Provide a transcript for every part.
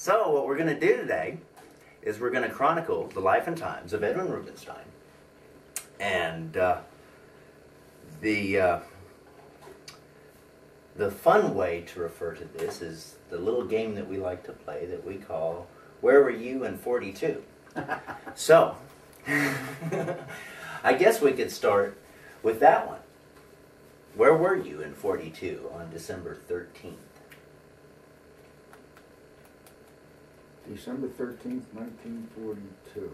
So what we're going to do today is we're going to chronicle the life and times of Edwin Rubenstein. And the fun way to refer to this is the little game that we like to play that we call Where Were You in 42? So, I guess we could start with that one. Where were you in 42 on December 13th? December 13th, 1942.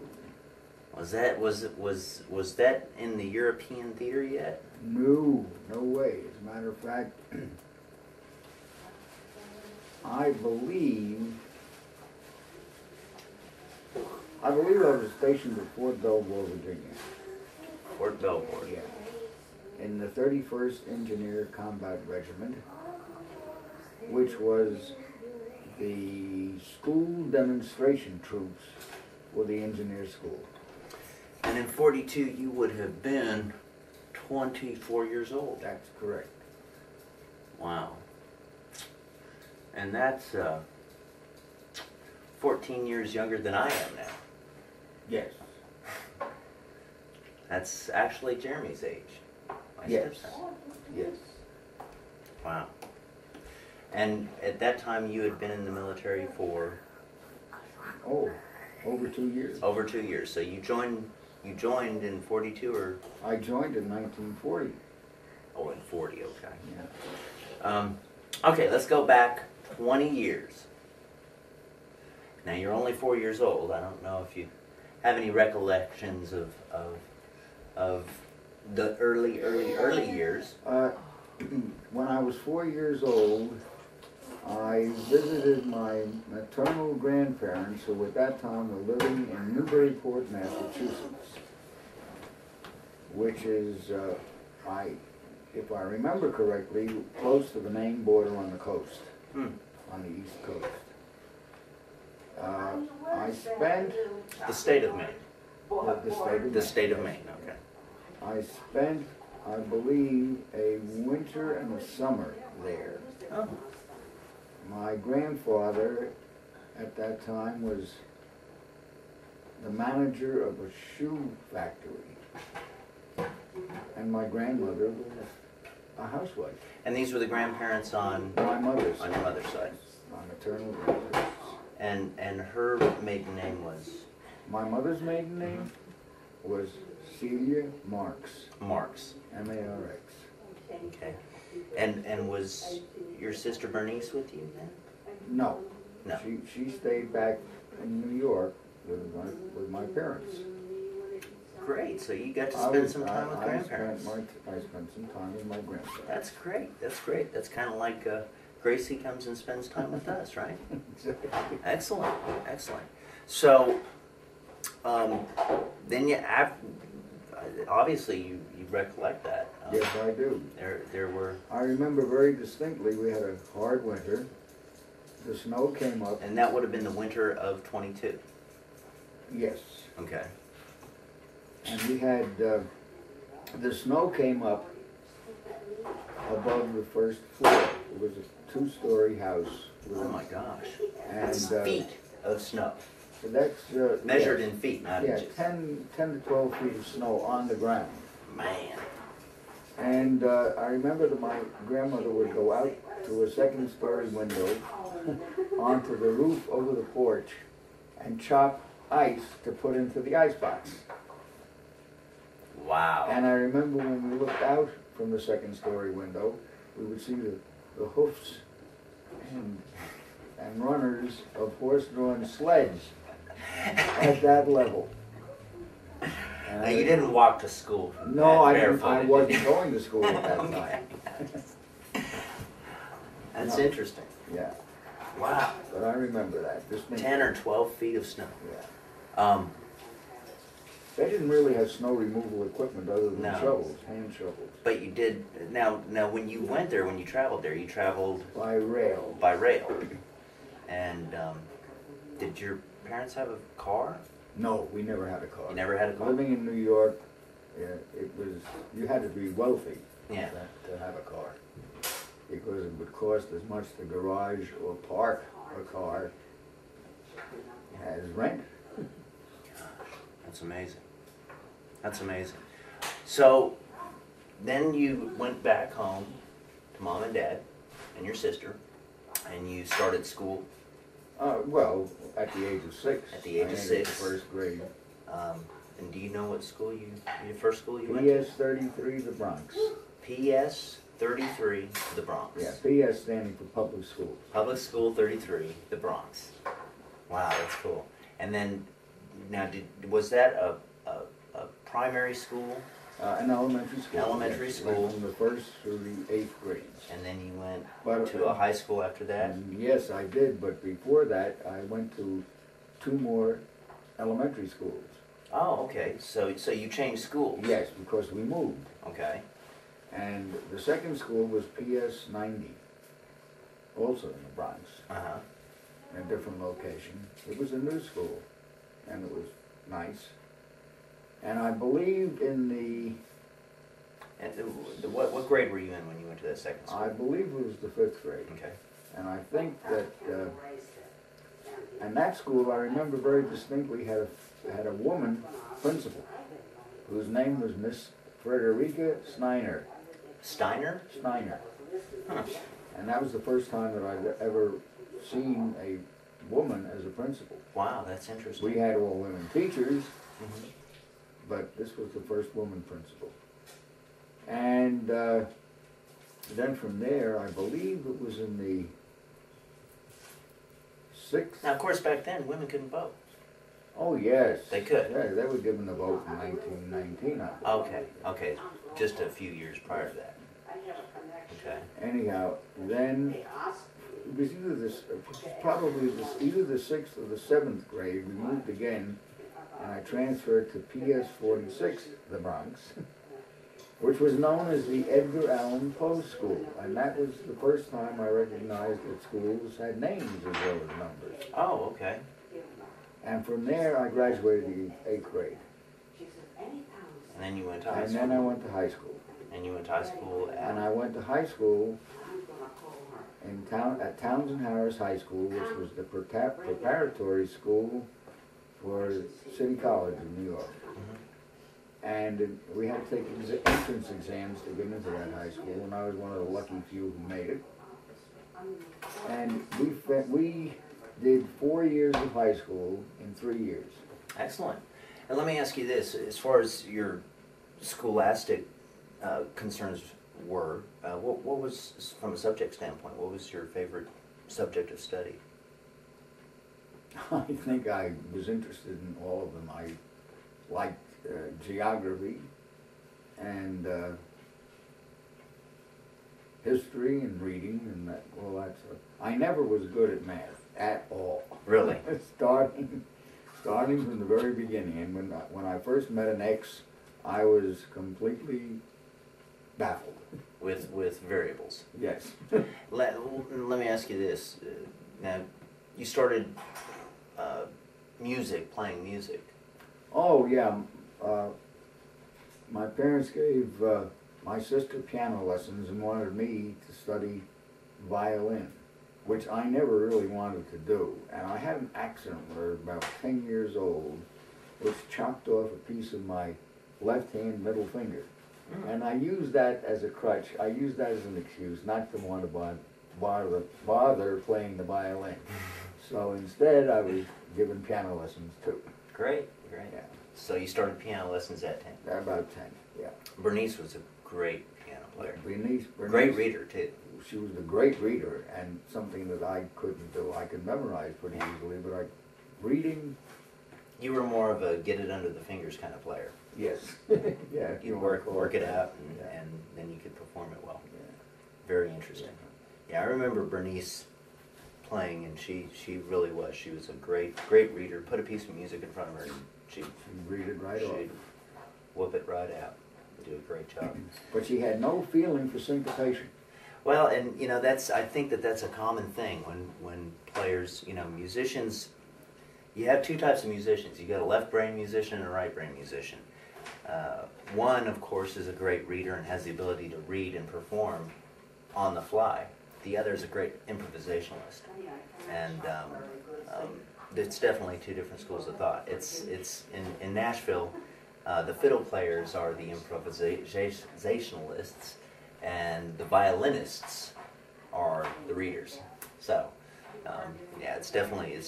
Was that in the European theater yet? No way. As a matter of fact, I believe I was stationed at Fort Belvoir, Virginia. Fort Belvoir. Yeah. In the 31st Engineer Combat Regiment, which was the school demonstration troops for the engineer school. And in 42 you would have been 24 years old. That's correct. Wow. And that's 14 years younger than I am now. Yes. That's actually Jeremy's age. My Yes. stepson. Yes. Wow. And at that time you had been in the military for Oh, over 2 years. over 2 years. So you joined in 42 or I joined in 1940. oh in 40, okay. Yeah. Okay, let's go back 20 years. Now you're only 4 years old. I don't know if you have any recollections of the early years. When I was 4 years old, I visited my maternal grandparents, who at that time were living in Newburyport, Massachusetts, which is, if I remember correctly, close to the Maine border on the coast, on the East Coast. I spent The state of Maine. the State of Maine, okay. I spent, I believe, a winter and a summer there. Oh. My grandfather at that time was the manager of a shoe factory, and my grandmother was a housewife. And these were the grandparents on My mother's your mother's side. my maternal grandparents. And her maiden name was My mother's maiden name was Celia Marks, Marks. M-A-R-X. Okay. And was your sister Bernice with you then? No, No. she stayed back in New York with my parents. Great. So you got to spend some time with I grandparents. spent some time with my grandparents. That's great. That's great. That's kind of like Gracie comes and spends time with us, right? Excellent. Excellent. So then you obviously you recollect that. Yes, I do. There were. I remember very distinctly we had a hard winter. The snow came up. And that would have been the winter of 22. Yes. Okay. And we had, the snow came up above the first floor. It was a two-story house. Oh my gosh. And That's feet of snow. that's Measured yeah, in feet, not yeah, inches. 10 to 12 feet of snow on the ground. Man. And I remember that my grandmother would go out to a second-story window onto the roof over the porch and chop ice to put into the icebox. Wow. And I remember when we looked out from the second-story window, we would see the hoofs and runners of horse-drawn sleds at that level. Now, you didn't walk to school. No, I barefooted. wasn't going to school at that time. That's No. interesting. Yeah, Wow. but I remember that. 10 or 12 feet of snow. Yeah. They didn't really have snow removal equipment other than No. shovels, hand shovels. But you did. Now, when you went there, when you traveled there, you traveled By rail. by rail. And did your parents have a car? No, we never had a car. You never had a car? Living in New York, yeah, it was, you had to be wealthy Yeah. to have a car. Because it would cost as much to garage or park a car as rent. That's amazing. That's amazing. So then you went back home to mom and dad and your sister, and you started school. Well, at the age of 6. At the age of 6. First grade. And do you know what school your first school you went to? PS 33, the Bronx. PS 33, the Bronx. Yeah, PS standing for public schools. Public School 33, the Bronx. Wow, that's cool. And then, now, was that a primary school? An elementary school. Elementary school. From the 1st through the 8th grades. And then you went to a high school after that? Yes, I did, but before that, I went to 2 more elementary schools. Oh, okay. So you changed schools? Yes, because we moved. Okay. And the second school was PS 90, also in the Bronx, Uh-huh. in a different location. It was a new school, and it was nice. And I believe in the... And what grade were you in when you went to that second school? I believe it was the 5th grade. Okay. And I think that, and that school, I remember very distinctly, had a woman principal, whose name was Miss Frederica Steiner. Steiner? Steiner. Huh. And that was the first time that I'd ever seen a woman as a principal. Wow, that's interesting. We had all women teachers, Mm-hmm. but this was the first woman principal. And then from there, I believe it was in the 6th. Now, of course, back then, women couldn't vote. Oh, yes. They could. Yeah, they were given the vote in 1919, I believe. Okay. Just a few years prior to that. Okay. Anyhow, then it was either the 6th or the 7th grade. We moved again, and I transferred to PS 46, the Bronx, which was known as the Edgar Allan Poe School, and that was the first time I recognized that schools had names as well as numbers. Oh, okay. And from there, I graduated the 8th grade. And then you went to high And school. then I went to high school. And you went to high school And at... I went to high school at Townsend Harris High School, which was the preparatory school for City College in New York. Mhm. And we had to take entrance exams to get into that high school, and I was one of the lucky few who made it. And we did 4 years of high school in 3 years. Excellent. And let me ask you this, as far as your scholastic concerns were, what was, from a subject standpoint, what was your favorite subject of study? I think I was interested in all of them. I liked geography and history and reading and all that stuff. I never was good at math at all. Really? starting from the very beginning, and when I first met an X, I was completely baffled. With variables. Yes. Let me ask you this. Now, you started playing music. Oh yeah. My parents gave my sister piano lessons and wanted me to study violin, which I never really wanted to do. And I had an accident when I was about 10 years old, which chopped off a piece of my left-hand middle finger. And I used that as a crutch. I used that as an excuse not to want to bother playing the violin. So instead, I was given piano lessons too. Great. Yeah. So you started piano lessons at 10. About 10, yeah. Bernice was a great piano player. Bernice, Great reader, too. She was a great reader, and something that I couldn't do. I could memorize pretty easily, but reading... You were more of a get it under the fingers kind of player. Yes. Yeah. You work it out, and then you could perform it well. Yeah. Very interesting. Yeah, I remember Bernice playing, and she really was. She was a great reader. Put a piece of music in front of her, and she'd read it right off. Whoop it right out. Do a great job. But she had no feeling for syncopation. Well, and you know, I think that's a common thing when players, musicians. You have two types of musicians. You got a left brain musician and a right brain musician. One, of course, is a great reader and has the ability to read and perform on the fly. The other is a great improvisationalist. And it's definitely two different schools of thought. It's in Nashville, the fiddle players are the improvisationalists, and the violinists are the readers. So, yeah, it's definitely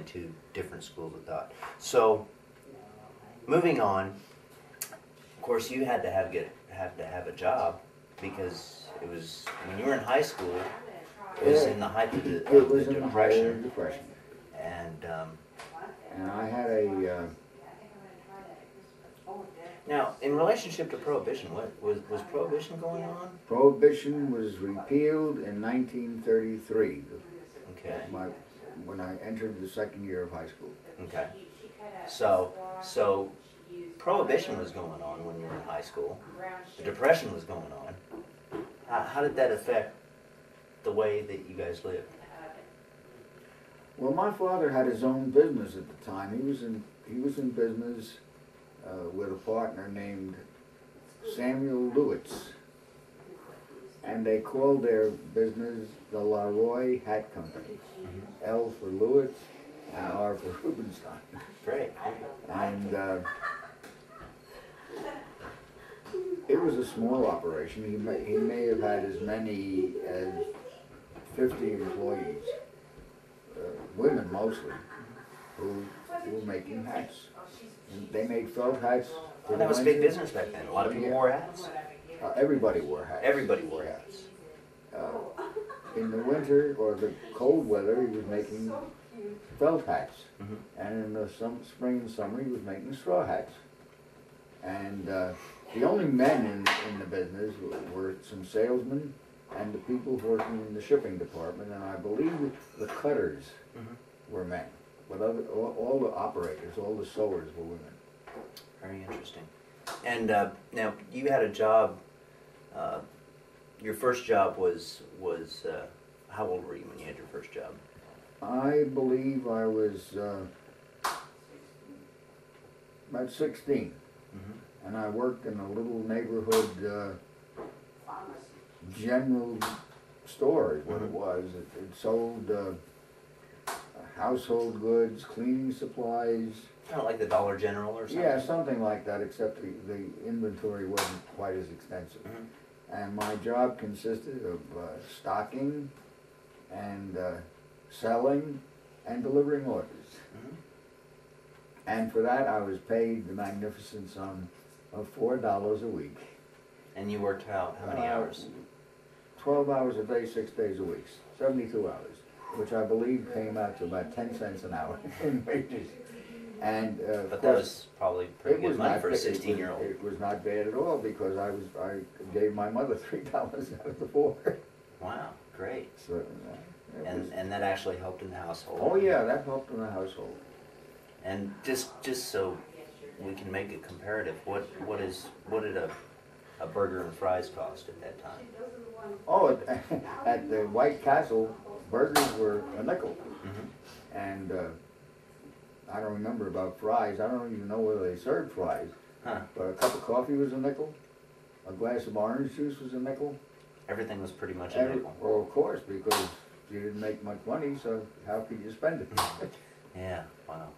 two different schools of thought. So, moving on. Of course, you had to have a job because it was when you were in high school. It was in the height of the Depression. And I had a. Now, in relationship to Prohibition, what was Prohibition going on? Prohibition was repealed in 1933. Okay. When I entered the second year of high school. Okay. So Prohibition was going on when you were in high school. The Depression was going on. How did that affect the way that you guys lived? Well, my father had his own business at the time. He was in business with a partner named Samuel Lewitz, and they called their business the Leroy Hat Company. Mm-hmm. L for Lewitz and R for Rubenstein. Great. And it was a small operation. He may have had as many as 50 employees, women mostly, who were making hats. And they made felt hats. Well, that was a big business back then. A lot of people wore hats. Everybody wore hats. Everybody wore hats. In the winter or the cold weather, he was making felt hats. Mm-hmm. And in the spring and summer, he was making straw hats. And the only men in the business were some salesmen and the people working in the shipping department, and I believe the cutters mm-hmm. were men. But all the operators, all the sewers were women. Very interesting. And now you had a job. Your first job was how old were you when you had your first job? I believe I was about 16, mm-hmm. and I worked in a little neighborhood general store is what mm-hmm. it was. It sold household goods, cleaning supplies. Kind of like the Dollar General or something? Yeah, something like that, except the inventory wasn't quite as extensive. Mm-hmm. And my job consisted of stocking and selling and delivering orders. Mm-hmm. And for that I was paid the magnificent sum of $4 a week. And you worked out how many hours? 12 hours a day, 6 days a week, 72 hours, which I believe came out to about 10 cents an hour in wages. And but that was probably pretty good money for a 16-year-old. It was not bad at all because I gave my mother $3 out of the $4. Wow, great. So, and that actually helped in the household. Oh yeah, that helped in the household. And just so we can make it comparative, what did a burger and fries cost at that time? Oh, at the White Castle, burgers were a nickel, mm-hmm. and I don't remember about fries. I don't even know whether they served fries. Huh. But a cup of coffee was a nickel. A glass of orange juice was a nickel. Everything was pretty much a nickel. Well, of course, because you didn't make much money, so how could you spend it? Yeah, wow.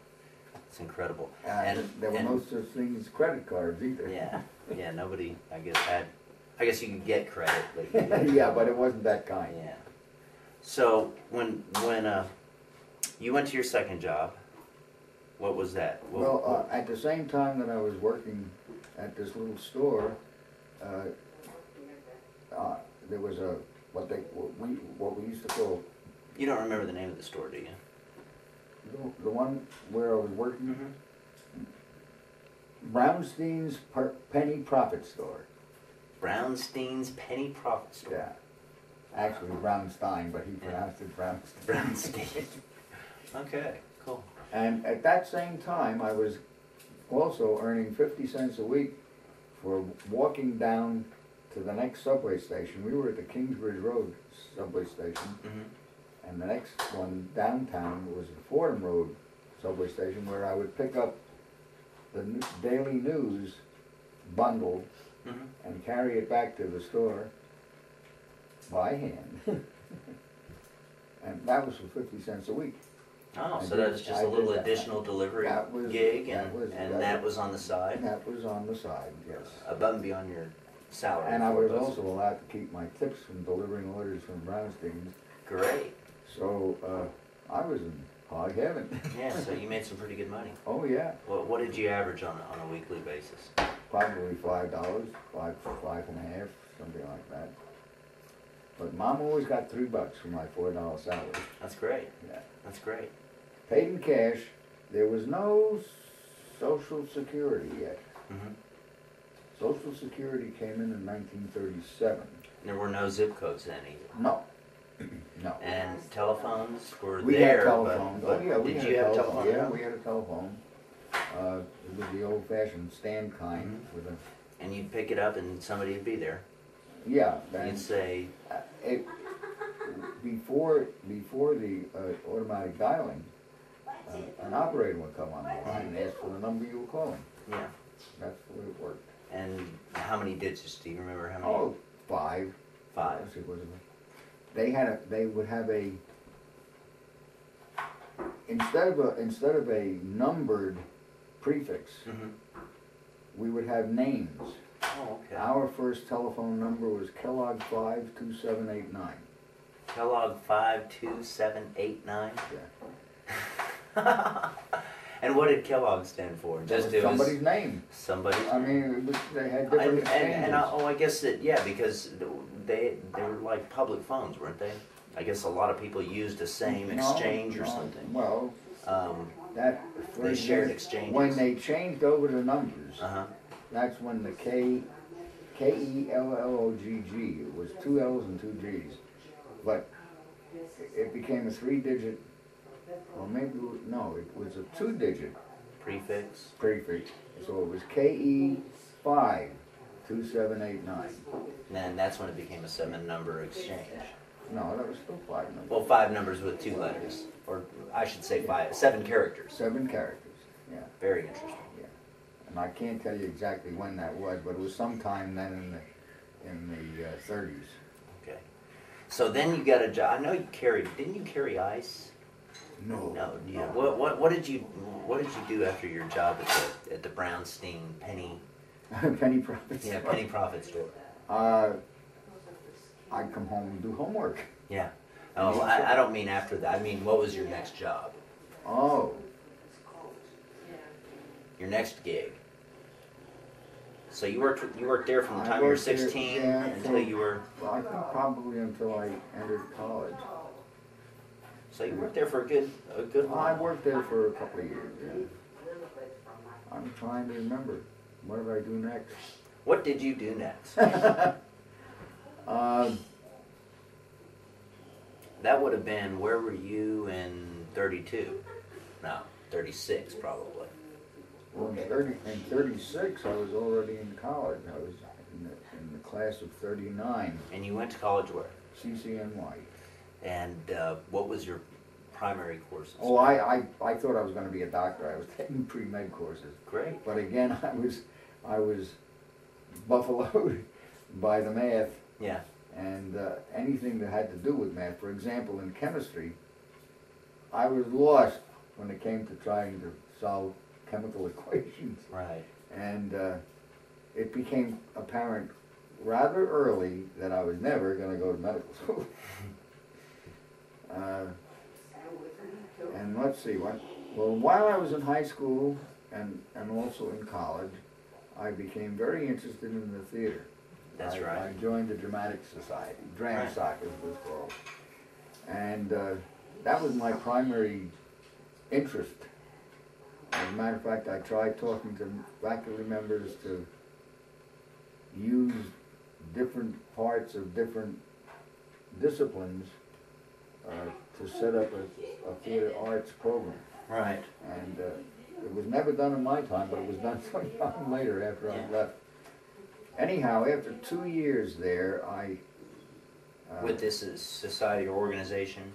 It's incredible. And there were no such things as credit cards either. Yeah, nobody, I guess you could get credit. But yeah, but it wasn't that kind. Yeah. So when you went to your second job, what was that? At the same time that I was working at this little store, there was what we used to call. You don't remember the name of the store, do you? The one where I was working, mm-hmm. Brownstein's Penny Profit Store. Brownstein's Penny Profit Store. Yeah, actually Brownstein, but he pronounced it Brownstein. Brownstein. Okay, cool. And at that same time, I was also earning 50 cents a week for walking down to the next subway station. We were at the Kingsbridge Road subway station. Mm-hmm. And the next one downtown was the Fordham Road subway station, where I would pick up the Daily News bundle mm-hmm. and carry it back to the store by hand. And that was for 50 cents a week. Oh, so that was just a little additional delivery gig, that was on the side? That was on the side, yes. Above and beyond your salary. And I was also allowed to keep my tips from delivering orders from Brownstein's. Great. So I was in hog heaven. Yeah, so you made some pretty good money. Oh, yeah. Well, what did you average on a weekly basis? Probably $5, five and a half, something like that. But Mom always got $3 for my $4 salary. That's great. Yeah. That's great. Paid in cash. There was no Social Security yet. Mm-hmm. Social Security came in 1937. There were no zip codes then either. No. No. And telephones were We there. had telephones. But Oh yeah, we did had you a have telephone. telephone? Yeah, we had a telephone. It was the old-fashioned stand kind with a. And you'd pick it up and somebody would be there. Yeah. You'd say. It, before the automatic dialing, an operator would come on the line and ask for the number you were calling. Yeah. That's the way it worked. And how many digits? Do you remember how many? Oh, 5. 5. They would have a instead of a numbered prefix, we would have names. Oh, okay. Our first telephone number was Kellogg 52789. Kellogg 52789. Yeah. And what did Kellogg stand for? Just somebody's name. Somebody. I mean, they had different exchanges. I guess that, yeah, because they were like public phones, weren't they? I guess a lot of people used the same exchange or something. Well, they shared exchanges. When they changed over the numbers, that's when the K-E-L-L-O-G-G, it was 2 L's and 2 G's. But it became a 3-digit, or maybe, no, it was a 2-digit prefix. So it was KE52789. And that's when it became a 7-number exchange. No, that was still 5 numbers. Well, 5 numbers with 2 letters, or I should say 7 characters. 7 characters, yeah. Very interesting. Yeah, and I can't tell you exactly when that was, but it was sometime then in the 30s. Okay. So then you got a job. I know you didn't you carry ice? No. No. Yeah. What did you do after your job at the Brownstein penny? Penny profit. Yeah, penny profit store. I'd come home and do homework. Yeah. Oh, I don't mean after that. I mean, what was your next job? Oh. Your next gig. So you worked there from the time you were 16 until you were. Well, I think probably until I entered college. So you worked there for a good while. I worked there for a couple of years. Yeah. I'm trying to remember. What did I do next? What did you do next? That would have been, where were you in 32? No, 36 probably. Well, in 36, I was already in college. I was in the class of 39. And you went to college where? CCNY. And what was your primary courses? Oh, I thought I was going to be a doctor. I was taking pre-med courses. Great. But again, I was buffaloed by the math. Yeah. And anything that had to do with math. For example, in chemistry, I was lost when it came to trying to solve chemical equations. Right. And it became apparent rather early that I was never going to go to medical school. And let's see, well, while I was in high school and also in college, I became very interested in the theater. That's right. I joined the Dramatic Society, DramSoc as it was called. And that was my primary interest. As a matter of fact, I tried talking to faculty members to use different parts of different disciplines to set up a theater arts program. Right. And it was never done in my time, but it was done some time later after I left. Anyhow, after 2 years there, with this society or organization,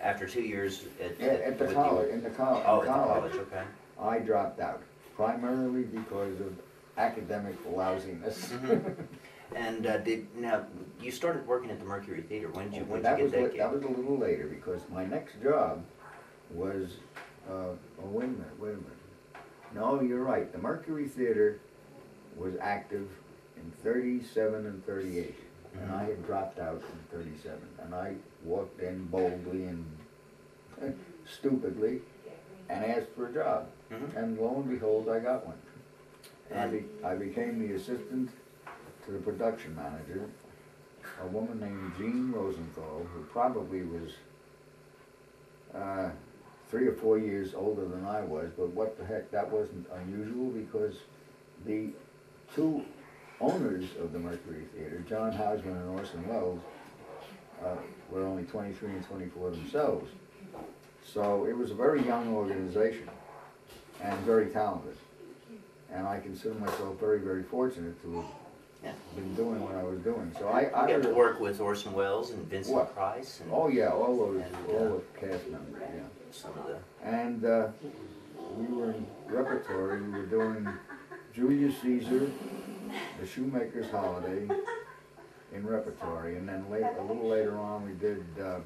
after 2 years in the college. Oh, at the college, okay. I dropped out, primarily because of academic lousiness. And now you started working at the Mercury Theater. When did you get that gig? That was a little later, because my next job was, oh, wait a minute. No, you're right. The Mercury Theater was active in 37 and 38. And I had dropped out in 37. And I walked in boldly and stupidly and asked for a job. And lo and behold, I got one. I became the assistant to the production manager, a woman named Jean Rosenthal, who probably was 3 or 4 years older than I was, but what the heck, that wasn't unusual because the two owners of the Mercury Theater, John Houseman and Orson Welles, were only 23 and 24 themselves. So it was a very young organization and very talented. And I consider myself very, very fortunate to have been doing what I was doing. So I got to work with Orson Welles and Vincent Price. And, oh yeah, all the cast members, yeah. Some of the... And we were in repertory. We were doing Julius Caesar, The Shoemaker's Holiday in repertory, and then a little later on we did. Trying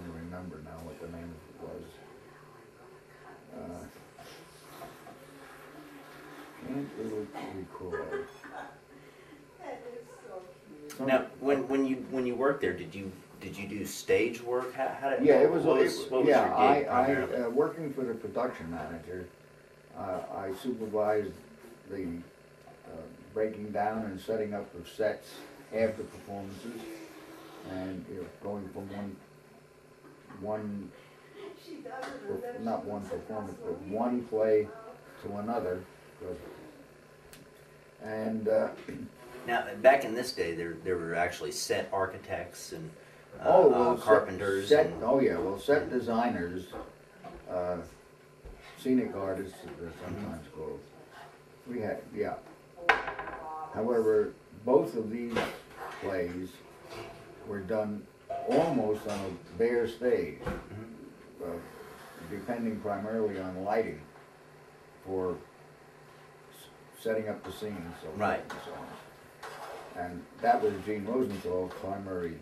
to remember now what the name of it was. Can't really recall. Now, when you worked there, did you do stage work? How did, yeah, what was your gig I working for the production manager. I supervised the breaking down and setting up of sets after performances, and going from not one performance, but one play to another. And now, back in this day, there were actually set architects and carpenters. Set designers, scenic artists, they're sometimes called. We had, However, both of these plays were done almost on a bare stage, depending primarily on lighting for setting up the scenes. Right. And so on. And that was Jean Rosenthal's primary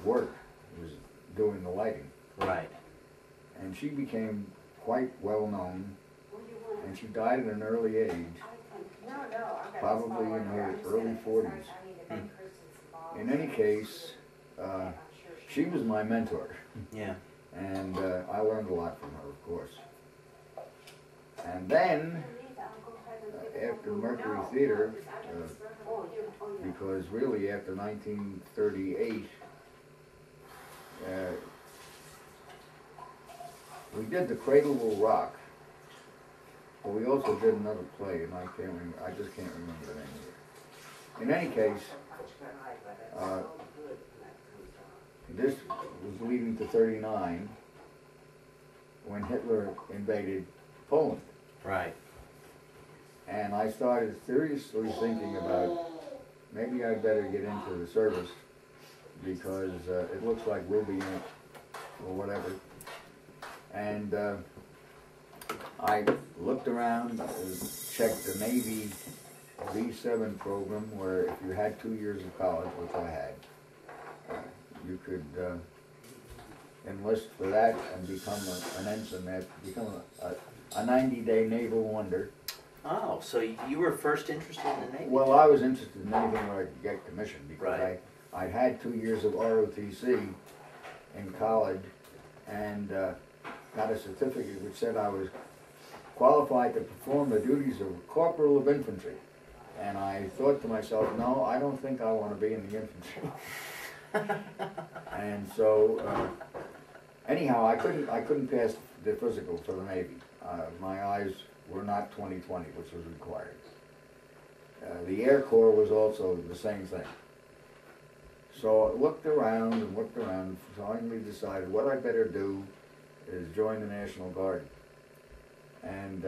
work, was doing the lighting. Right. And she became quite well known, and she died at an early age, probably in her early 40s. In any case, she was my mentor. Yeah. And I learned a lot from her, of course. And then, after Mercury Theater, because really after 1938, we did The Cradle Will Rock, but we also did another play, and I just can't remember the name of it. In any case, this was leading to 39 when Hitler invaded Poland. Right. And I started seriously thinking about maybe I'd better get into the service because it looks like we'll be in it or whatever. And I looked around, checked the Navy B-7 program where if you had 2 years of college, which I had, you could enlist for that and become an ensign, become a 90-day naval wonder. Oh, so you were first interested in the Navy? Well, I was interested in anything where I could get commissioned because right. I had 2 years of ROTC in college and got a certificate which said I was qualified to perform the duties of corporal of infantry. And I thought to myself, no, I don't think I want to be in the infantry. And so, anyhow, I couldn't pass the physical for the Navy. My eyes were not 20/20, which was required. The Air Corps was also the same thing. So I looked around and finally decided what I better do is join the National Guard. And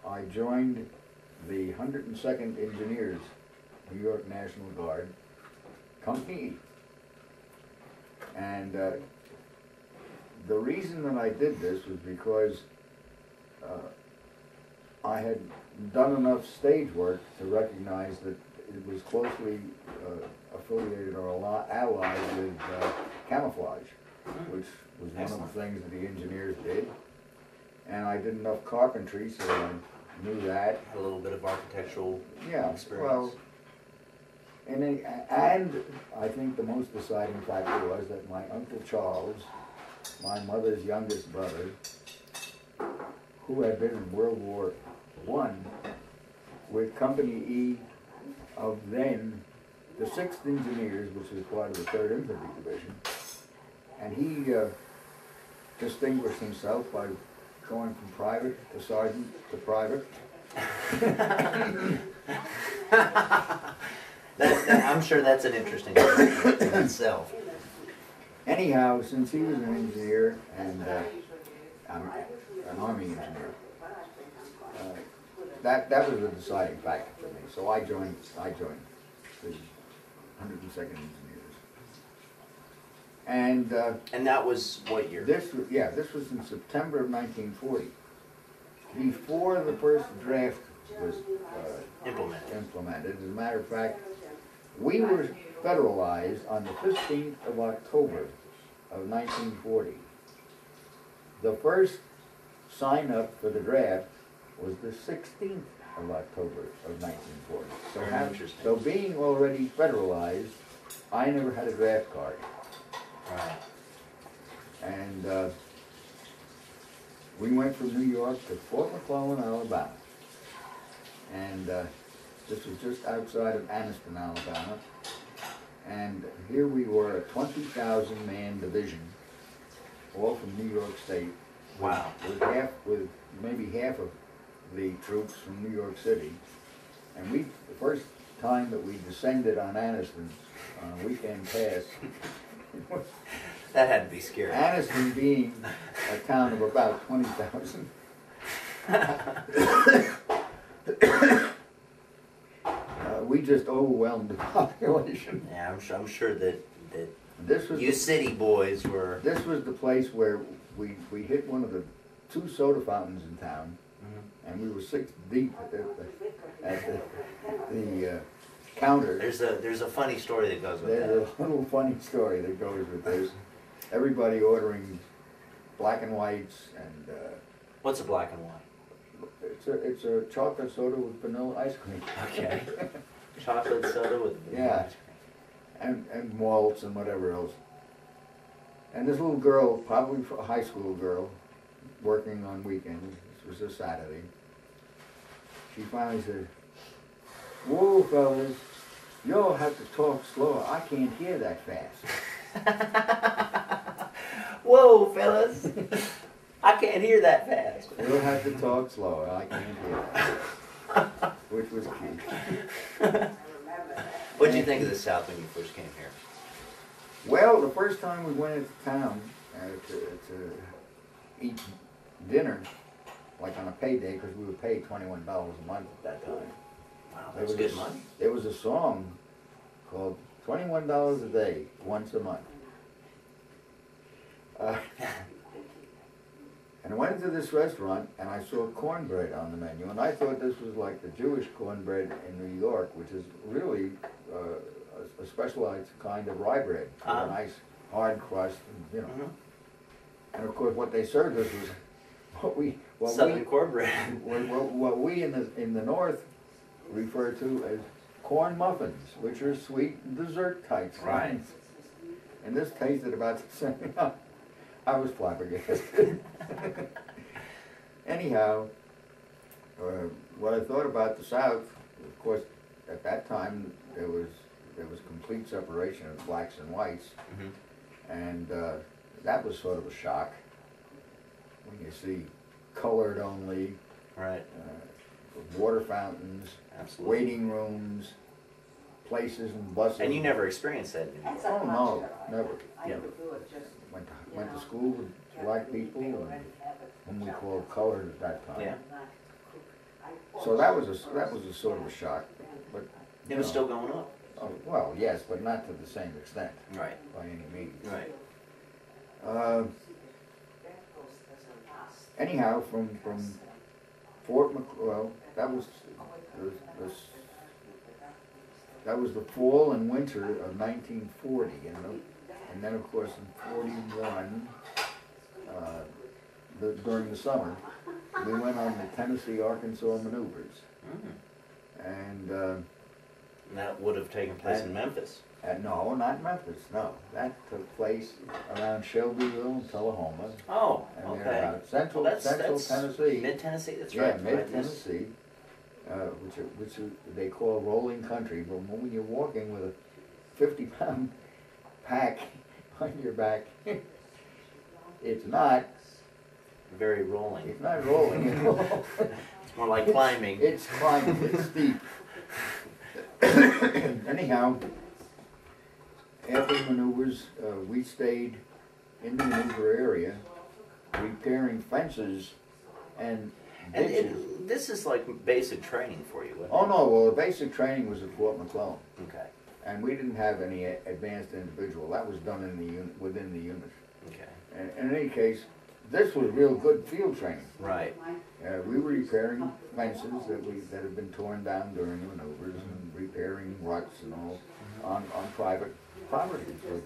I joined the 102nd Engineers, New York National Guard, Company E. And the reason that I did this was because I had done enough stage work to recognize that it was closely affiliated or allied with camouflage. which was one Excellent. of the things that the engineers did. And I did enough carpentry, so I knew that. A little bit of architectural Yeah, experience. well, and I think the most deciding factor was that my Uncle Charles, my mother's youngest brother, who had been in World War I with Company E of then the 6th Engineers, which was part of the 3rd Infantry Division, and he distinguished himself by going from private to sergeant to private. I'm sure that's an interesting story in itself. Anyhow, since he was an engineer and I'm an Army engineer, that was a deciding factor for me. So I joined the 102nd Engineers. And that was what year? this was in September of 1940. Before the first draft was implemented. As a matter of fact, we were federalized on the 15th of October of 1940. The first sign up for the draft was the 16th of October of 1940. Very interesting. So being already federalized, I never had a draft card. Right. And we went from New York to Fort McClellan, Alabama. And this was just outside of Anniston, Alabama. And here we were, a 20,000 man division, all from New York State. Wow. With maybe half of the troops from New York City. And the first time that we descended on Anniston on a weekend pass, that had to be scary. Anniston being a town of about 20,000. We just overwhelmed the population. Yeah, I'm sure that This was you city boys were. This was the place where we hit one of the 2 soda fountains in town, and we were 6 deep at the counter. There's a funny story that goes with There's that. a little funny story that goes with this. Everybody ordering black and whites, and What's a black and white? it's a chocolate soda with vanilla ice cream. Okay. Chocolate soda with Yeah. ice cream. and malts and whatever else. And this little girl, probably a high school girl, working on weekends, this was a Saturday, she finally said, "Whoa, fellas, y'all have to talk slower. I can't hear that fast." Whoa, fellas! I can't hear that fast. You'll have to talk slower. I can't hear that. Which was cute. What did you think of the South when you first came here? Well, the first time we went into town to eat dinner, like on a payday, because we were paid $21 a month at that time. Wow, that's good money. There was a song called $21 a day, once a month. And I went into this restaurant and I saw cornbread on the menu, and I thought this was like the Jewish cornbread in New York, which is really a specialized kind of rye bread, with a nice hard crust, and, And of course, what they served us was Southern cornbread. what we in the North refer to as corn muffins, which are sweet dessert type things. Right. And this tasted about the same. I was flabbergasted. Anyhow, what I thought about the South, of course, at that time there was complete separation of blacks and whites, and that was sort of a shock when you see colored only, Right. Water fountains, Absolutely. waiting rooms, places and buses. And you never experienced that, did you? Oh no, never. Yeah. Went to school with black people, and whom we called colored at that time. Yeah. So that was a sort of a shock, but It was still going up. oh, well, yes, but not to the same extent Right. by any means. Right. Anyhow, from Fort McClellan, that was the fall and winter of 1940, and And then, of course, in 41, during the summer, we went on the Tennessee-Arkansas maneuvers. And that would have taken place in Memphis. no, not Memphis, no. That took place around Shelbyville and Tullahoma. Oh, and okay. they're about Central That's Tennessee. Mid-Tennessee, that's Yeah, right. mid-Tennessee, which they call rolling country. But when you're walking with a 50-pound pack on your back, it's not. Very rolling. It's not rolling at all. It's more like climbing. It's climbing, it's steep. Anyhow, after maneuvers, we stayed in the maneuver area, repairing fences and ditches. This is like basic training for you, wasn't it? Oh no, well the basic training was at Fort McClellan. Okay. And we didn't have any advanced individual. That was done in the unit, within the unit. Okay. And in any case, this was real good field training. Right. We were repairing fences that had been torn down during the maneuvers and repairing ruts and all on private property. So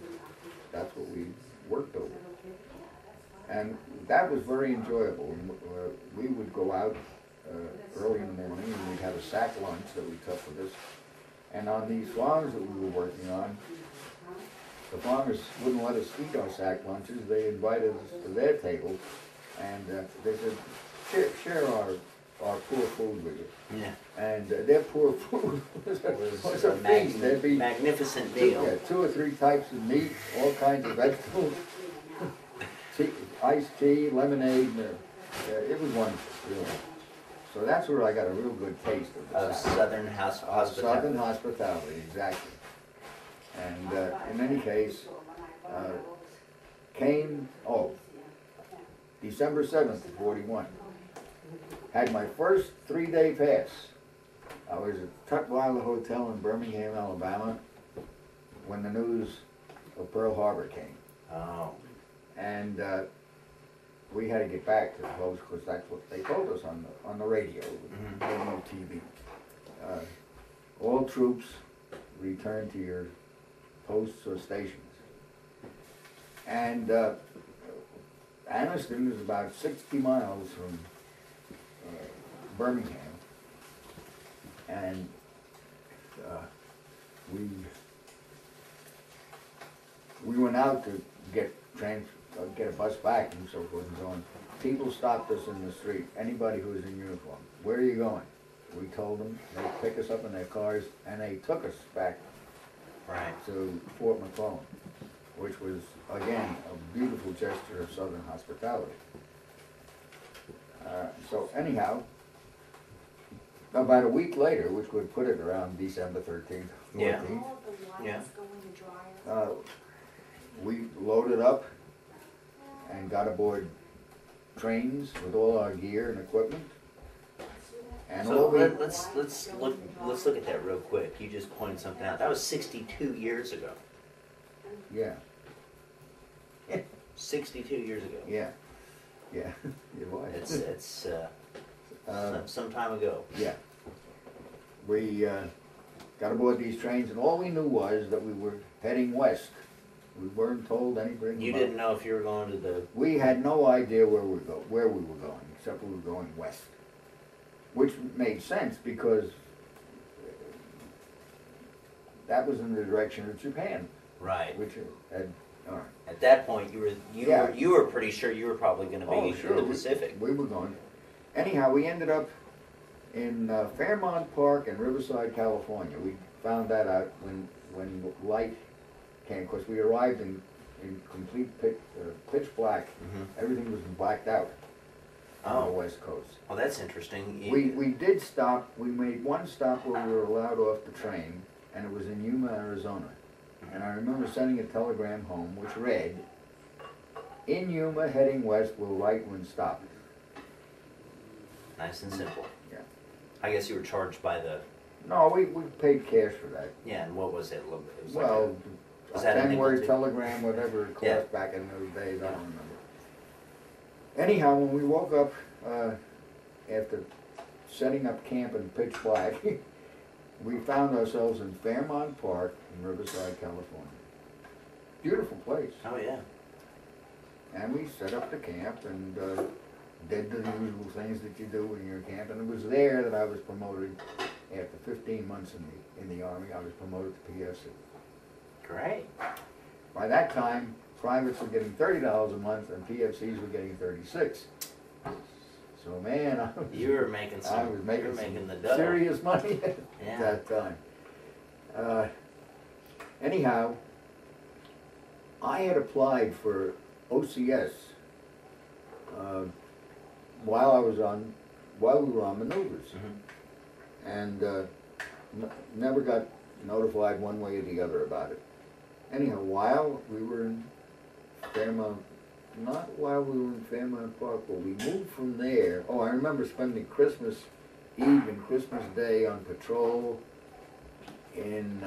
that's what we worked over. And that was very enjoyable. We would go out early in the morning and we'd have a sack lunch that we took with us. And on these farms that we were working on, the farmers wouldn't let us eat our sack lunches. They invited us to their table, and they said, share our poor food with you. Yeah. And their poor food was a feast. There'd be magnificent meal. 2 or 3 types of meat, all kinds of vegetables, iced tea, lemonade. It was wonderful, really. So that's where I got a real good taste of the Southern hospitality. Southern hospitality, exactly. And in any case, December 7th, 41. Had my first 3-day pass. I was at Tutwiler Hotel in Birmingham, Alabama, when the news of Pearl Harbor came. Oh. And we had to get back to the post because that's what they told us on the radio, radio TV. All troops return to your posts or stations. And Anniston is about 60 miles from Birmingham, and we went out to get a bus back and so forth and so on. People stopped us in the street, anybody who was in uniform. Where are you going? We told them. They picked us up in their cars, and they took us back to Fort McClellan, which was, again, a beautiful gesture of Southern hospitality. So anyhow, about a week later, which would put it around December 13th, 14th, we loaded up and got aboard trains with all our gear and equipment. And so let's look at that real quick. You just pointed something out. That was 62 years ago. Yeah. 62 years ago. Yeah. Yeah. It was. It's some time ago. Yeah. We got aboard these trains, and all we knew was that we were heading west. We weren't told anything. You didn't know if you were going to the. We had no idea where we were going, except we were going west, which made sense because that was in the direction of Japan. Right. Which had. At that point, you were pretty sure you were probably going to be in the Pacific. We were going. Anyhow, we ended up in Fairmount Park in Riverside, California. We found that out when light came. Of course, we arrived in complete pitch black. Everything was blacked out on the West Coast. Oh, that's interesting. We did stop. We made one stop where we were allowed off the train, and it was in Yuma, Arizona. And I remember sending a telegram home which read, "In Yuma, heading west, will right when stop." Nice and simple. Yeah. I guess you were charged by the. No, we paid cash for that. Yeah, and what was it? It was well, like a 10-word telegram, whatever it cost back in those days, I don't remember. Anyhow, when we woke up after setting up camp in pitch black, we found ourselves in Fairmount Park in Riverside, California. beautiful place. Oh, yeah. And we set up the camp and did the usual things that you do when you're in camp. And it was there that I was promoted. After 15 months in the Army, I was promoted to PFC. Great. By that time, privates were getting $30 a month and PFCs were getting $36. So man, You were making some. I was making, you were some making the dough. serious money at Yeah. that time. Anyhow, I had applied for OCS while we were on maneuvers, and never got notified one way or the other about it. Anyhow, while we were in Fairmount, not while we were in Fairmount Park, but we moved from there. Oh, I remember spending Christmas Eve and Christmas Day on patrol in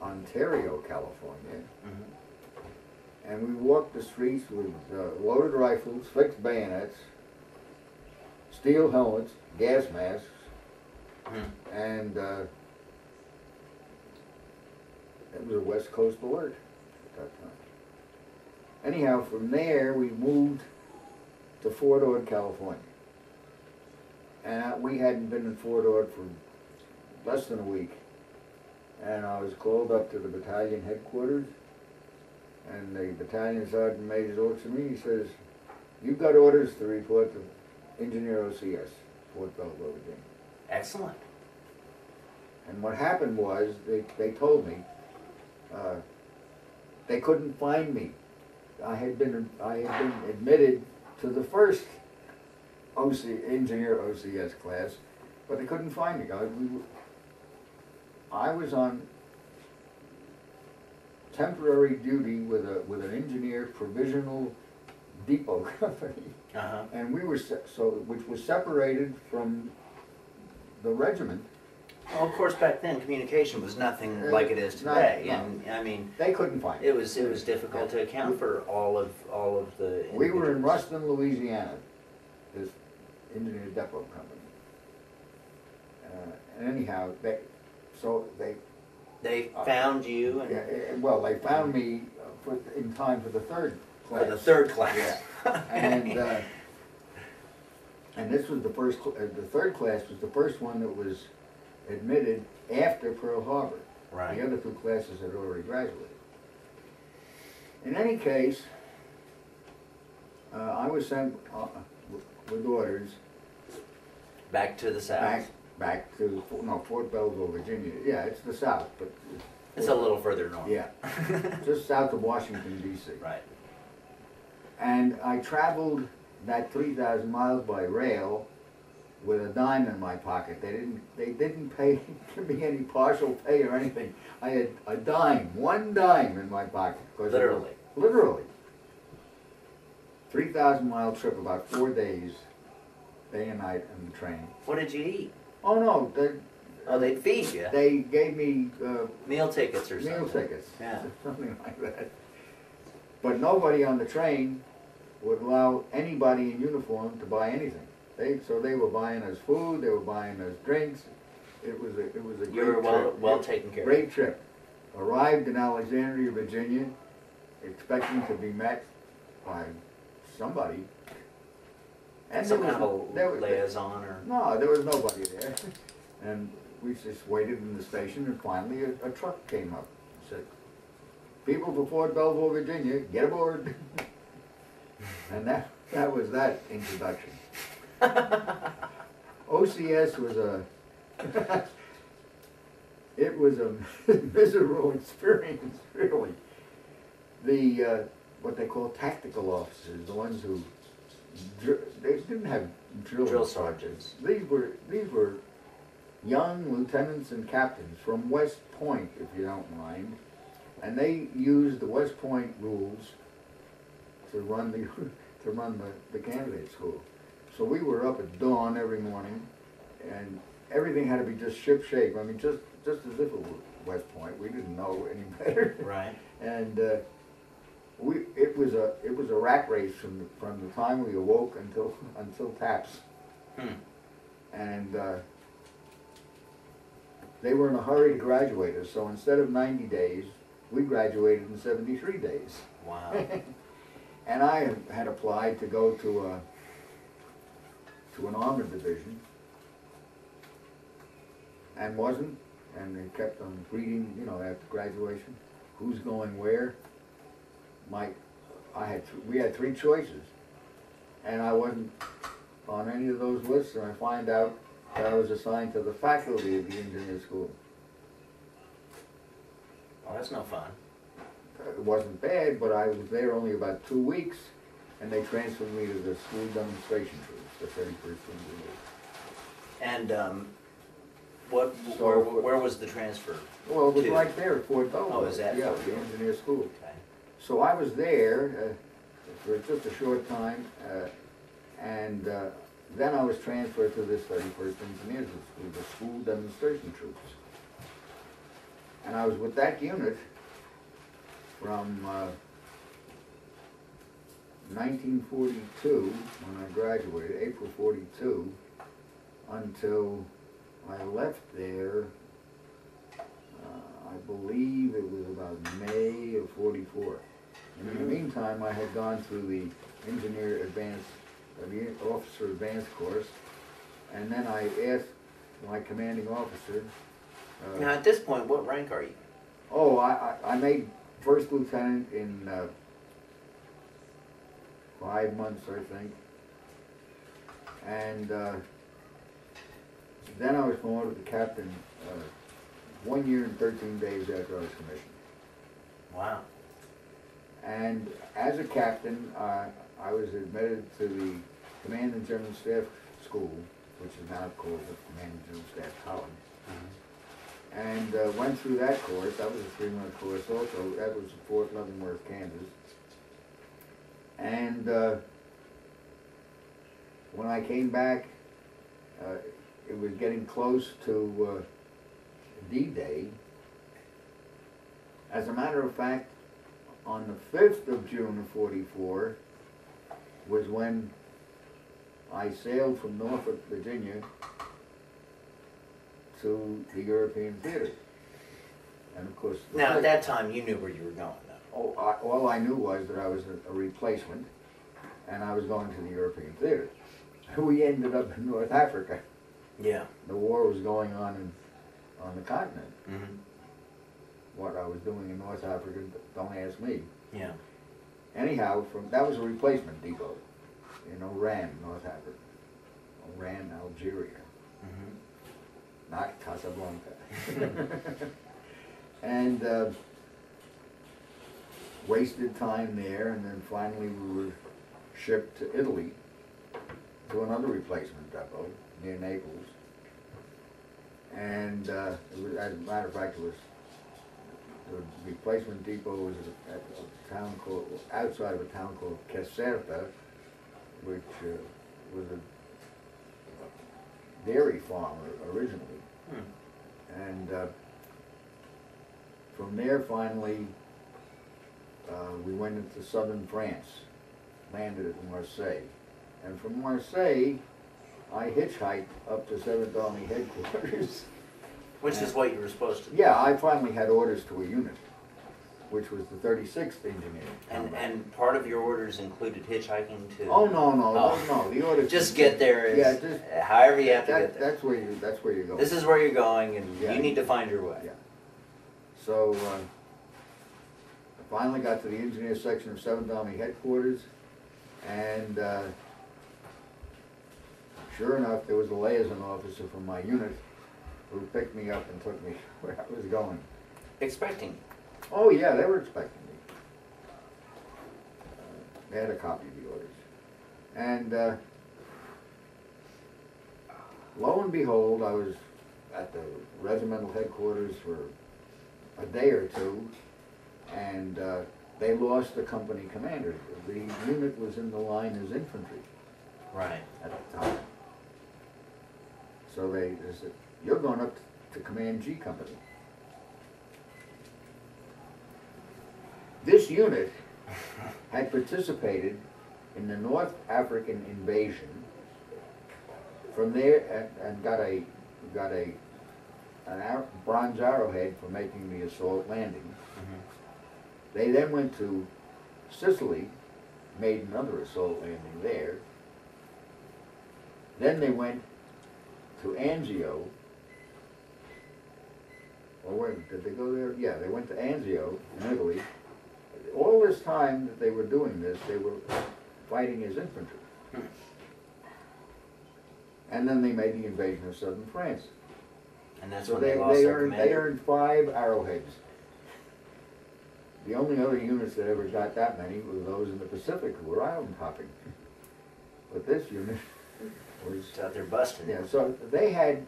Ontario, California. And we walked the streets with loaded rifles, fixed bayonets, steel helmets, gas masks, and it was a West Coast alert at that time. Anyhow, from there we moved to Fort Ord, California. And we hadn't been in Fort Ord for less than a week. And I was called up to the battalion headquarters, and the battalion sergeant major looks at me, he says, "You've got orders to report to Engineer OCS, Fort Belvoir, Virginia." Excellent. And what happened was, they told me, they couldn't find me. I had been admitted to the first Engineer OCS class, but they couldn't find me. I was on temporary duty with an engineer provisional depot company, and we were which was separated from the regiment. Well, of course, back then communication was nothing like it is today, and I mean, they couldn't find it. It was difficult to account for all of the. We were in Ruston, Louisiana, this engineer depot company. And anyhow, they found you, and well, they found me in time for the third class. For the third class. Yeah. And this was the first. The third class was the first one that was admitted after Pearl Harbor. Right. The other two classes had already graduated. In any case, I was sent with orders back to the south. Back to Fort Belvoir, Virginia. Yeah, it's the south, but it's a little further north. Yeah, just south of Washington D.C. Right. And I traveled that 3,000 miles by rail with a dime in my pocket. They didn't pay give me any partial pay or anything. I had a dime, one dime in my pocket. Literally. Literally. 3,000-mile trip, about 4 days, day and night on the train. What did you eat? Oh no, they'd feed you. They gave me meal tickets or something. Meal tickets, yeah, something like that. But nobody on the train would allow anybody in uniform to buy anything. So they were buying us food, they were buying us drinks. It was a great You were trip. well taken care of. Great trip. Arrived in Alexandria, Virginia, expecting to be met by somebody. And some kind of liaison or? No, there was nobody there. And we just waited in the station, and finally a truck came up and said, "People from Fort Belvoir, Virginia, get aboard." And that was that introduction. OCS was it was a miserable experience, really. The what they call tactical officers, the ones who they didn't have drill sergeants. These were young lieutenants and captains from West Point, if you don't mind, and they used the West Point rules to run the candidate school. So we were up at dawn every morning, and everything had to be just ship-shape. I mean, just as if it were West Point. We didn't know any better. Right. And it was a rat race from the time we awoke until taps. And they were in a hurry to graduate us. So instead of 90 days, We graduated in 73 days. Wow. And I had applied to go to an armored division, and wasn't, and they kept on reading, you know, after graduation, who's going where. We had 3 choices, and I wasn't on any of those lists, and I find out that I was assigned to the faculty of the engineer school. Well, that's no fun. It wasn't bad, but I was there only about 2 weeks, and they transferred me to the school demonstration troops, the 31st Engineers. And where was the transfer? Well, it was to? right there at Fort Belvoir. Oh, is that Yeah, Fort the Belvoir? engineer school. Okay. So I was there for just a short time, and then I was transferred to this 31st Engineers, the school demonstration troops. And I was with that unit from 1942, when I graduated, April 42, until I left there, I believe it was about May of 44. And in the meantime, I had gone through the engineer advanced, the officer advanced course, and then I asked my commanding officer. Now, at this point, what rank are you? Oh, I made first lieutenant in 5 months, I think, and then I was promoted to captain 1 year and 13 days after I was commissioned. Wow. And as a captain, I was admitted to the Command and General Staff School, which is now called the Command and General Staff College. And went through that course. That was a 3-month course also. That was at Fort Leavenworth, Kansas. And when I came back, it was getting close to D-Day. As a matter of fact, on the 5th of June of 44 was when I sailed from Norfolk, Virginia to the European theater. And of course... Now, at that time, you knew where you were going, though. Oh, all I knew was that I was a replacement, and I was going to the European theater. We ended up in North Africa. Yeah. The war was going on the continent. Mm-hmm. What I was doing in North Africa, don't ask me. Yeah. Anyhow, that was a replacement depot in Oran, North Africa. Oran, Algeria. Mm-hmm. Not Casablanca. And wasted time there, and then finally we were shipped to Italy to another replacement depot near Naples. And as a matter of fact, the replacement depot was at a town called, outside of a town called Caserta, which was a dairy farm originally. And from there, finally, we went into southern France, landed at Marseille. And from Marseille, I hitchhiked up to 7th Army headquarters. Which is what you were supposed to do. Yeah, I finally had orders to a unit, which was the 36th Engineer. And part of your orders included hitchhiking to... Oh, no, the orders... Just get there, yeah, however you have to get there. That's where you're going. This is where you're going, and Yeah. you need to find your way. Yeah. So, I finally got to the engineer section of 7th Army headquarters, and sure enough, there was a liaison officer from my unit who picked me up and took me where I was going. Expecting you. Oh yeah, they were expecting me. They had a copy of the orders. And lo and behold, I was at the regimental headquarters for a day or two, and they lost the company commander. The unit was in the line as infantry. Right. At the time. So they said, "You're going up to Command G Company." This unit had participated in the North African invasion. From there, and got a bronze arrowhead for making the assault landing. They then went to Sicily, made another assault landing there. Then they went to Anzio. Or wait, did they go there? Yeah, they went to Anzio in Italy. All this time that they were doing this, they were fighting as infantry. And then they made the invasion of southern France. And that's So when they lost their they commander. earned 5 arrowheads. The only other units that ever got that many were those in the Pacific who were island hopping. But this unit was... It's out there busting. Yeah, so they had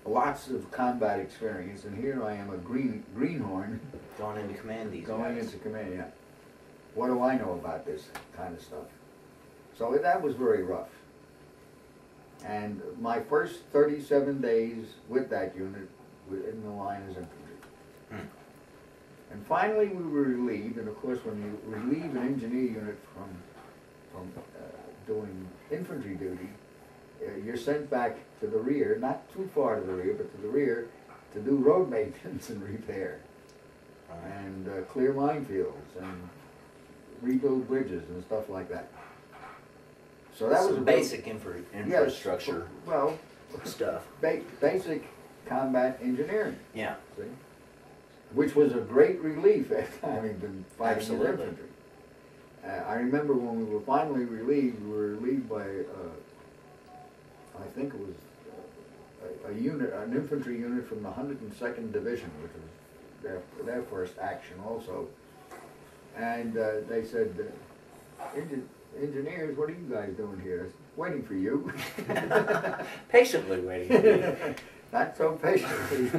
lots of combat experience, and here I am, a greenhorn, Going into command these going guys. into command, yeah. What do I know about this kind of stuff? So that was very rough. And my first 37 days with that unit were in the line as infantry. Hmm. And finally we were relieved, and of course when you relieve an engineer unit from doing infantry duty, you're sent back to the rear, not too far to the rear, but to the rear to do road maintenance and repair. And clear minefields and rebuild bridges and stuff like that. So that was Some a basic infrastructure well, stuff. basic combat engineering. Yeah. See? Which was a great relief after having been fighting as Absolutely. infantry. I remember when we were finally relieved, we were relieved by, I think it was an infantry unit from the 102nd Division, which was their first action also. And they said, engineers, what are you guys doing here? I said, waiting for you. Patiently waiting for you. Not so patiently.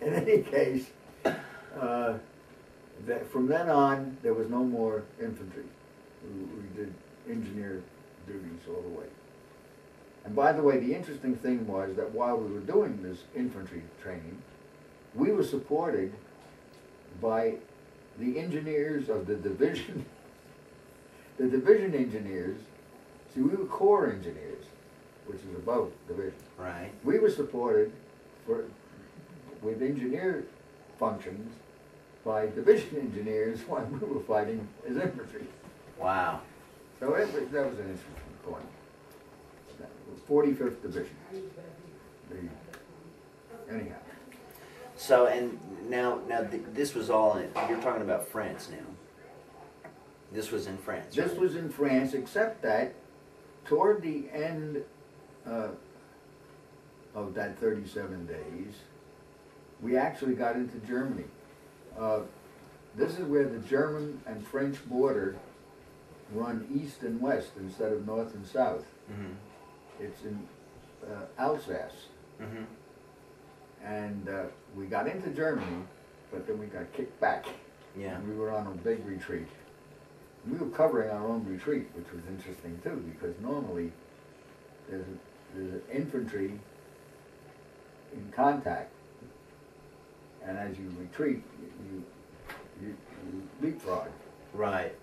In any case, from then on, there was no more infantry. We did engineer duties all the way. And by the way, the interesting thing was that while we were doing this infantry training, we were supported by the engineers of the division, the division engineers. See, we were corps engineers, which is above division. Right. We were supported with engineer functions by division engineers while we were fighting as infantry. Wow. So that was an interesting point. 45th Division. Anyhow. So, and now this was all in, you're talking about France now. This was in France, This right? was in France, except that toward the end of that 37 days, we actually got into Germany. This is where the German and French border run east and west instead of north and south. Mm-hmm. It's in Alsace. Mm-hmm. And we got into Germany, but then we got kicked back. Yeah. And we were on a big retreat. And we were covering our own retreat, which was interesting too, because normally there's an infantry in contact, and as you retreat, you leapfrog. Right.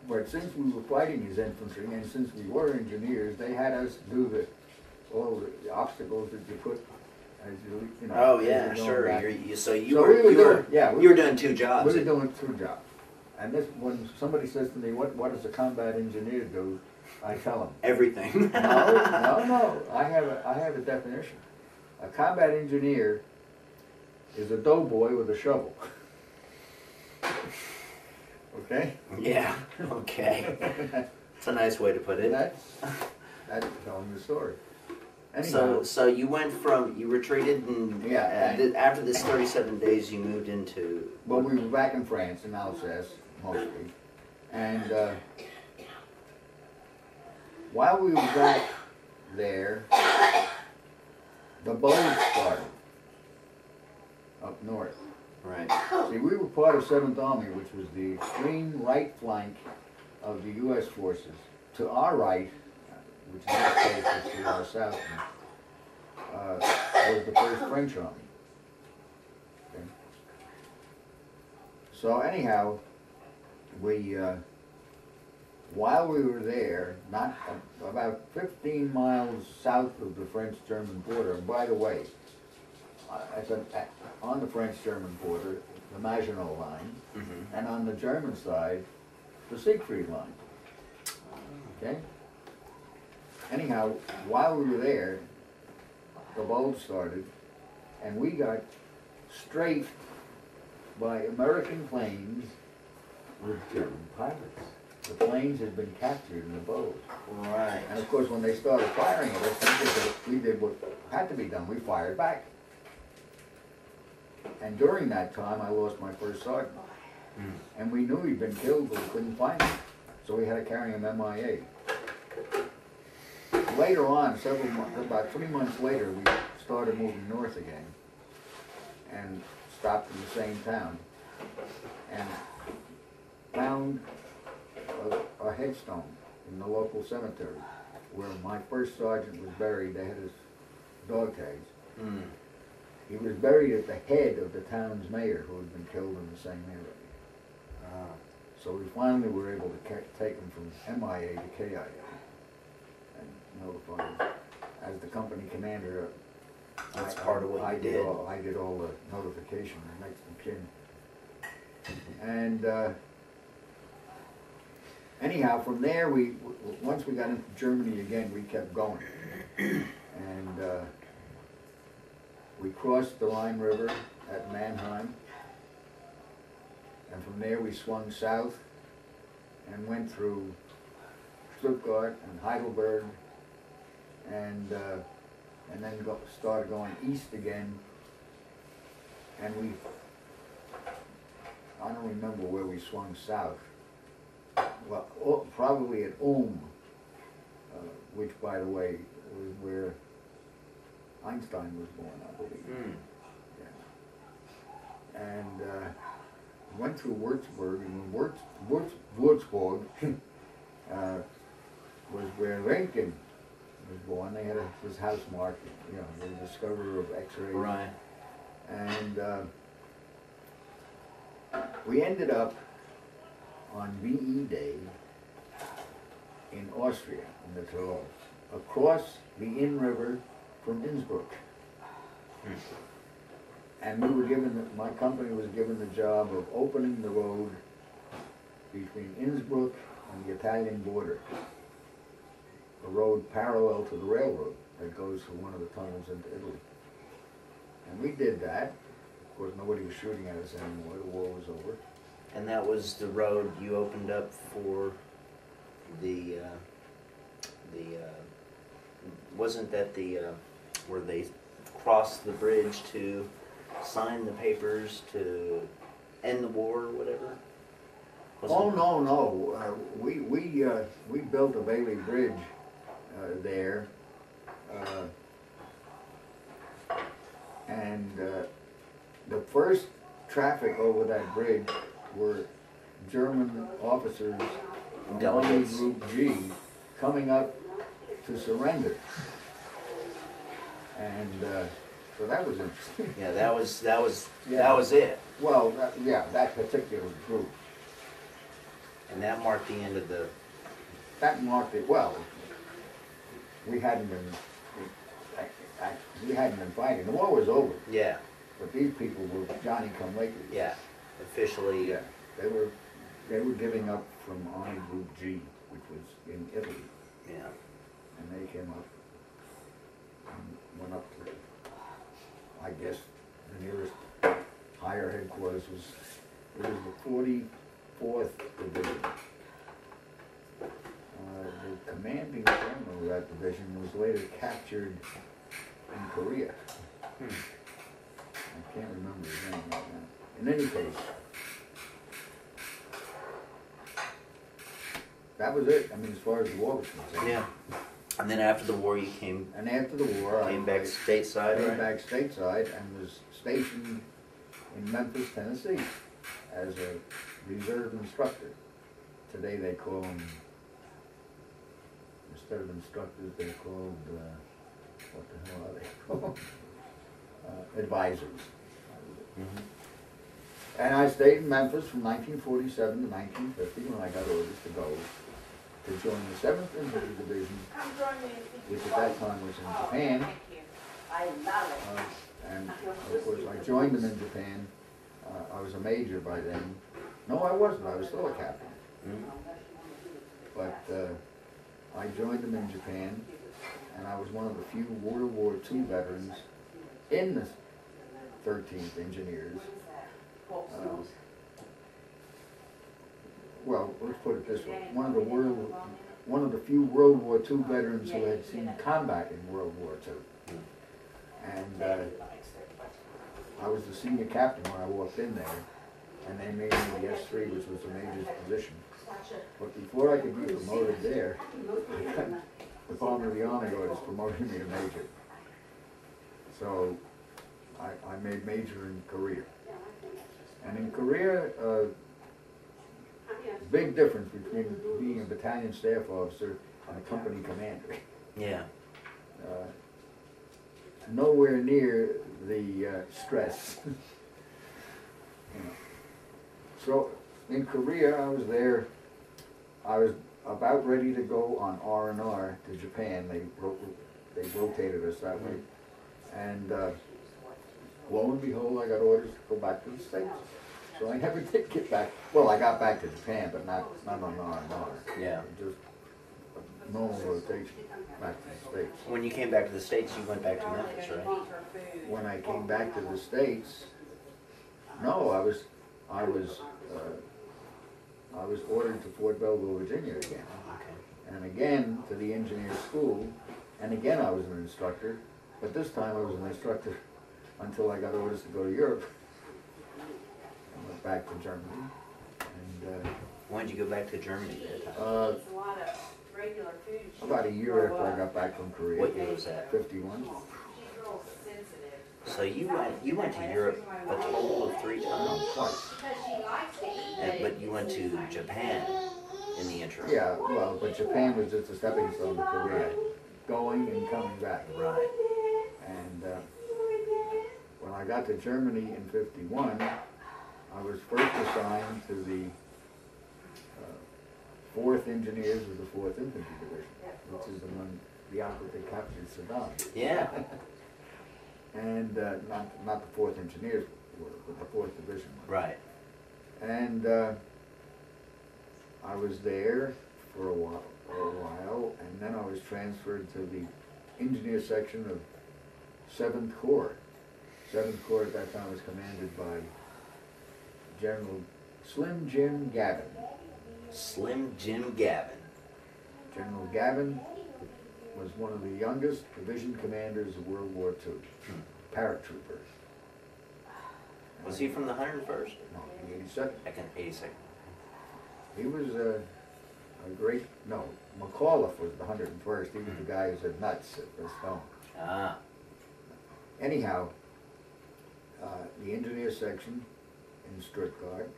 But since we were fighting as infantry, and since we were engineers, they had us do all the obstacles that you put as you know. Oh as yeah, you're going sure. back. You So were doing two We jobs. were doing 2 jobs. And this, when somebody says to me, what does a combat engineer do? I tell them. Everything. No. I have a definition. A combat engineer is a doughboy with a shovel. Okay? Yeah. Okay. It's a nice way to put it. That's telling the story. Anyhow, So you retreated, and after this 37 days, you moved into. well, we were back in France, in Alsace, mostly. And while we were back there, the blows started up north. Right. See, we were part of 7th Army, which was the extreme right flank of the U.S. forces. To our right, which in this case was to our south, was the 1st French Army. Okay. So anyhow, while we were there, not about 15 miles south of the French-German border, and by the way, on the French-German border, the Maginot Line, Mm-hmm. and on the German side, the Siegfried Line. Okay? Anyhow, while we were there, the boat started, and we got strafed by American planes with German pilots. The planes had been captured in the boat. Right. And of course, when they started firing at us, we did what had to be done. We fired back. And during that time, I lost my first sergeant. Mm. And we knew he'd been killed, but we couldn't find him. So we had to carry him MIA. Later on, about 3 months later, we started moving north again and stopped in the same town and found a headstone in the local cemetery where my first sergeant was buried. They had his dog tags. Mm. He was buried at the head of the town's mayor who had been killed in the same area. So we finally were able to take him from MIA to KIA and notify him. As the company commander, That's part of what you did. I did all the notification, the next of kin. And anyhow, from there, once we got into Germany again, we kept going. And we crossed the Rhine River at Mannheim. And from there, we swung south and went through Stuttgart and Heidelberg, and then started going east again. And I don't remember where we swung south. Well, probably at Ulm, which, by the way, was where Einstein was born, I believe. Mm. Yeah. And went through Würzburg, and Würzburg was where Röntgen was born. They had his house marked, you know, the discoverer of X-rays. Right. And we ended up on VE Day in Austria, in the Tyrol, across the Inn River from Innsbruck. Mm. And we were given, my company was given the job of opening the road between Innsbruck and the Italian border. A road parallel to the railroad that goes through one of the tunnels into Italy. And we did that. Of course, nobody was shooting at us anymore. The war was over. And that was the road you opened up for the wasn't that the, where they crossed the bridge to sign the papers to end the war or whatever? Oh, no. We built a Bailey Bridge there. And the first traffic over that bridge were German officers from Army Group G coming up to surrender. And so that was interesting. Yeah, that was it. Well, that particular group. And that marked the end of the... That marked it. Well, we hadn't been fighting. The war was over. Yeah. But these people were Johnny-come-lately. Yeah. Officially. Yeah. They were giving up from Army Group G, which was in Italy. Yeah. And they came up and went up to, I guess, the nearest higher headquarters was the 44th Division. The commanding general of that division was later captured in Korea. I can't remember his name right now. In any case, that was it. I mean, as far as the war was concerned. Yeah. And then after the war, you came... And after the war, came back stateside, came right? back stateside and was stationed in Memphis, Tennessee, as a reserve instructor. Today they call them, instead of instructors, they're called, what the hell are they called? Advisors. Mm-hmm. And I stayed in Memphis from 1947 to 1950 when I got orders to go to join the 7th Infantry Division, which at that time was in Japan. And of course I joined them in Japan I was a major by then. No, I wasn't. I was still a captain. Mm-hmm. But I joined them in Japan, and I was one of the few World War II veterans in the 13th Engineers. Well, let's put it this way: one of the few World War II veterans who had seen combat in World War II. And I was the senior captain when I walked in there, and they made me the S3, which was the major's position. But before I could be promoted there, the Department of the Army Orders promoted me to major. So I made major in Korea. And in Korea, big difference between being a battalion staff officer and a company commander. Yeah. Nowhere near the stress. You know. So in Korea, I was there. I was about ready to go on R&R to Japan. They rotated us that way. And lo and behold, I got orders to go back to the States. So I never did get back. Well, I got back to Japan, but not on R&R. Yeah. Just a normal rotation back to the States. When you came back to the States, you went back to Memphis, right? When I came back to the States, no, I was ordered to Fort Belvoir, Virginia again. Okay. And again to the engineer school, and again I was an instructor, but this time I was an instructor until I got orders to go to Europe. I went back to Germany. And when did you go back to Germany at that time? About a year after I got back from Korea. What year was that? 51. So you went to Europe a total of 3 times? Twice. But you went to Japan in the interim. Yeah, well, but Japan was just a stepping stone to Korea, going and coming back. Right. And when I got to Germany in 51, I was first assigned to the 4th Engineers of the 4th Infantry Division, which is among the outfit that captured Saddam. Yeah. And not the 4th Engineers, but the 4th Division. Right. And I was there for a while, and then I was transferred to the engineer section of 7th Corps. 7th Corps at that time was commanded by General Slim Jim Gavin. Slim Jim Gavin. General Gavin was one of the youngest division commanders of World War II, paratrooper. Was he from the 101st? No, the 82nd. Second, 82nd. He was a great, no, McAuliffe was the 101st. He was the guy who said nuts at the stone. Ah. Anyhow, the engineer section in Stuttgart.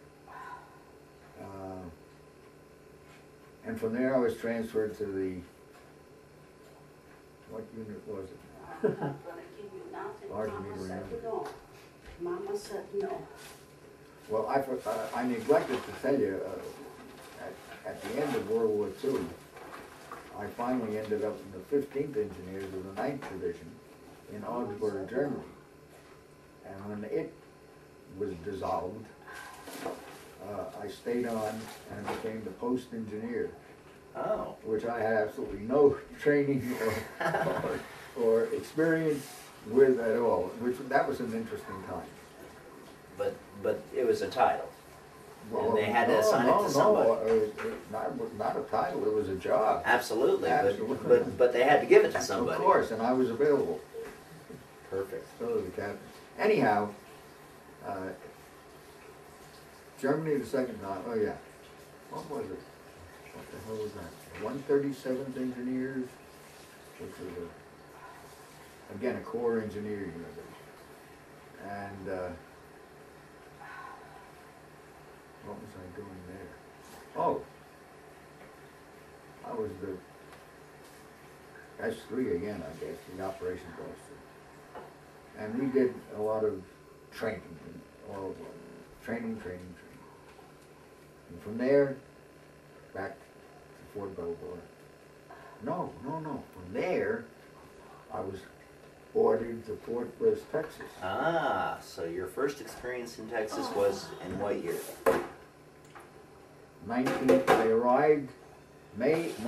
And from there I was transferred to the, what unit was it? Hard for me to remember. Mama said no. Well, I neglected to tell you, at the end of World War II, I finally ended up in the 15th Engineers of the 9th Division in Augsburg, Germany. And when it was dissolved, I stayed on and became the post engineer. Oh. Which I had absolutely no training or experience with at all. That was an interesting time. But it was a title. Well, and they had to assign it to somebody. Not a title, it was a job. Absolutely. Absolutely. But they had to give it to somebody. Of course, and I was available. Perfect. So was the captain. Anyhow, Germany the second time, oh yeah. What was it? What the hell was that? 137th Engineers, which was again a Corps engineer unit. And what was I doing there? Oh, I was the S3 again, I guess, the operations officer. And we did a lot of training, training. And from there, back to Fort Belvoir. No. From there, I was ordered to Fort Bliss, Texas. Ah, so your first experience in Texas was in what year? I arrived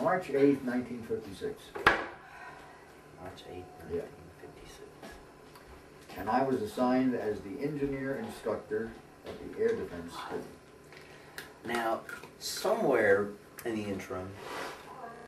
March 8th, 1956. March 8th, Yeah. 1956. And I was assigned as the engineer instructor at the Air Defense School. Now, somewhere in the interim,